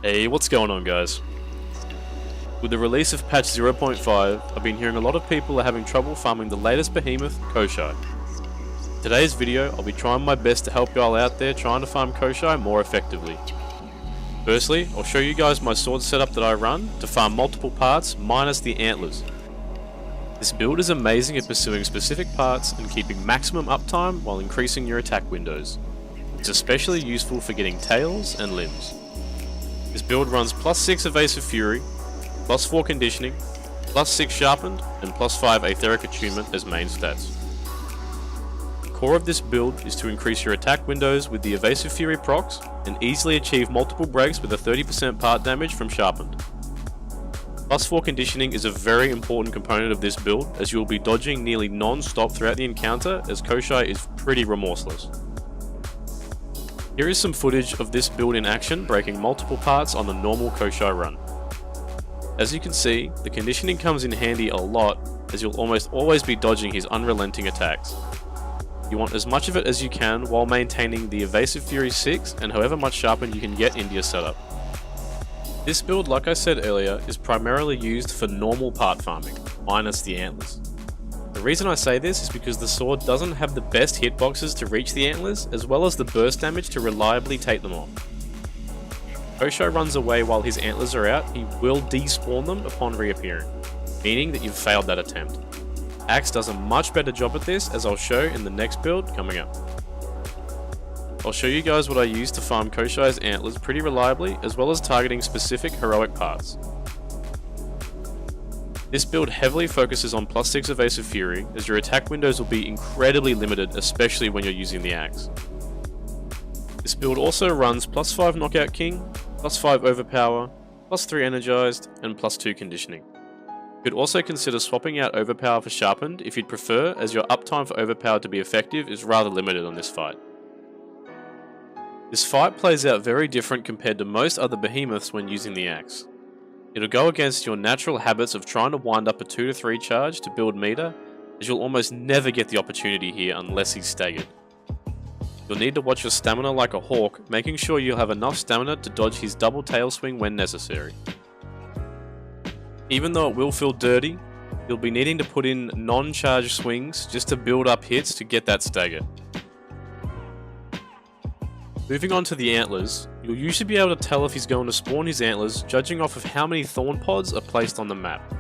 Hey, what's going on, guys? With the release of patch 0.5, I've been hearing a lot of people are having trouble farming the latest behemoth, Koshai. In today's video, I'll be trying my best to help y'all out there trying to farm Koshai more effectively. Firstly, I'll show you guys my sword setup that I run to farm multiple parts minus the antlers. This build is amazing at pursuing specific parts and keeping maximum uptime while increasing your attack windows. It's especially useful for getting tails and limbs. This build runs plus 6 Evasive Fury, plus 4 Conditioning, plus 6 Sharpened, and plus 5 Aetheric Attunement as main stats. The core of this build is to increase your attack windows with the Evasive Fury procs and easily achieve multiple breaks with a 30% part damage from Sharpened. Plus 4 Conditioning is a very important component of this build as you will be dodging nearly non-stop throughout the encounter as Koshai is pretty remorseless. Here is some footage of this build in action breaking multiple parts on the normal Koshai run. As you can see, the conditioning comes in handy a lot as you'll almost always be dodging his unrelenting attacks. You want as much of it as you can while maintaining the Evasive Fury 6 and however much sharpened you can get into your setup. This build, like I said earlier, is primarily used for normal part farming, minus the antlers. The reason I say this is because the sword doesn't have the best hitboxes to reach the antlers, as well as the burst damage to reliably take them off. If Koshai runs away while his antlers are out, he will despawn them upon reappearing, meaning that you've failed that attempt. Axe does a much better job at this, as I'll show in the next build coming up. I'll show you guys what I use to farm Koshai's antlers pretty reliably, as well as targeting specific heroic parts. This build heavily focuses on plus 6 Evasive Fury, as your attack windows will be incredibly limited, especially when you're using the axe. This build also runs plus 5 Knockout King, plus 5 Overpower, plus 3 Energized, and plus 2 Conditioning. You could also consider swapping out Overpower for Sharpened if you'd prefer, as your uptime for Overpower to be effective is rather limited on this fight. This fight plays out very different compared to most other behemoths when using the axe. It'll go against your natural habits of trying to wind up a 2 to 3 charge to build meter, as you'll almost never get the opportunity here unless he's staggered. You'll need to watch your stamina like a hawk, making sure you'll have enough stamina to dodge his double tail swing when necessary. Even though it will feel dirty, you'll be needing to put in non-charge swings just to build up hits to get that stagger. Moving on to the antlers, you'll usually be able to tell if he's going to spawn his antlers judging off of how many thorn pods are placed on the map.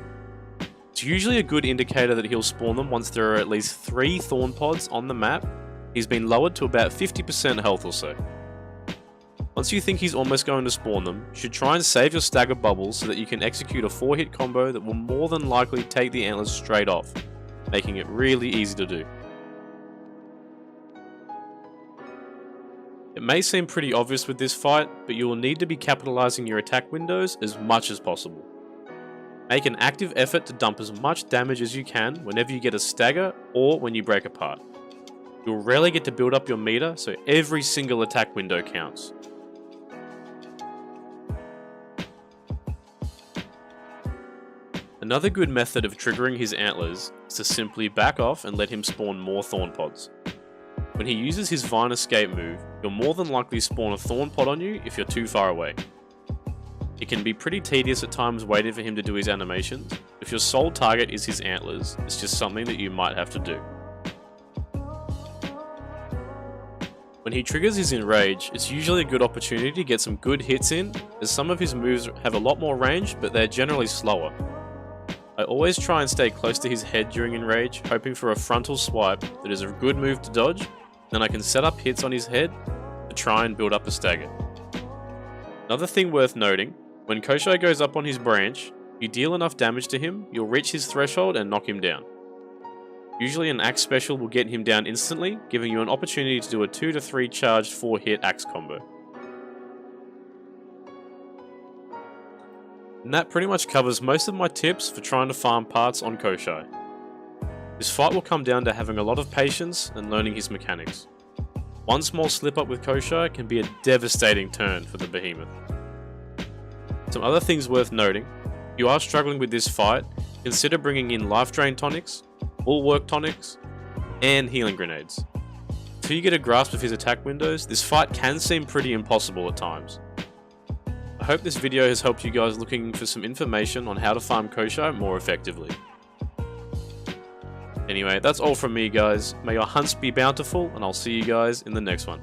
It's usually a good indicator that he'll spawn them once there are at least 3 thorn pods on the map. He's been lowered to about 50% health or so. Once you think he's almost going to spawn them, you should try and save your stagger bubbles so that you can execute a 4-hit combo that will more than likely take the antlers straight off, making it really easy to do. It may seem pretty obvious with this fight, but you will need to be capitalizing your attack windows as much as possible. Make an active effort to dump as much damage as you can whenever you get a stagger or when you break apart. You'll rarely get to build up your meter, so every single attack window counts. Another good method of triggering his antlers is to simply back off and let him spawn more thorn pods. When he uses his Vine Escape move, you'll more than likely spawn a thorn pod on you if you're too far away. It can be pretty tedious at times waiting for him to do his animations. If your sole target is his antlers, it's just something that you might have to do. When he triggers his Enrage, it's usually a good opportunity to get some good hits in, as some of his moves have a lot more range, but they're generally slower. I always try and stay close to his head during Enrage, hoping for a frontal swipe that is a good move to dodge, then I can set up hits on his head to try and build up a stagger. Another thing worth noting, when Koshai goes up on his branch, if you deal enough damage to him, you'll reach his threshold and knock him down. Usually an axe special will get him down instantly, giving you an opportunity to do a 2 to 3 charged 4-hit axe combo. And that pretty much covers most of my tips for trying to farm parts on Koshai. This fight will come down to having a lot of patience and learning his mechanics. One small slip up with Koshai can be a devastating turn for the behemoth. Some other things worth noting: if you are struggling with this fight, consider bringing in life drain tonics, bulwark tonics, and healing grenades. Until you get a grasp of his attack windows, this fight can seem pretty impossible at times. I I hope this video has helped you guys looking for some information on how to farm Koshai more effectively. Anyway, that's all from me guys. May your hunts be bountiful, and I'll see you guys in the next one.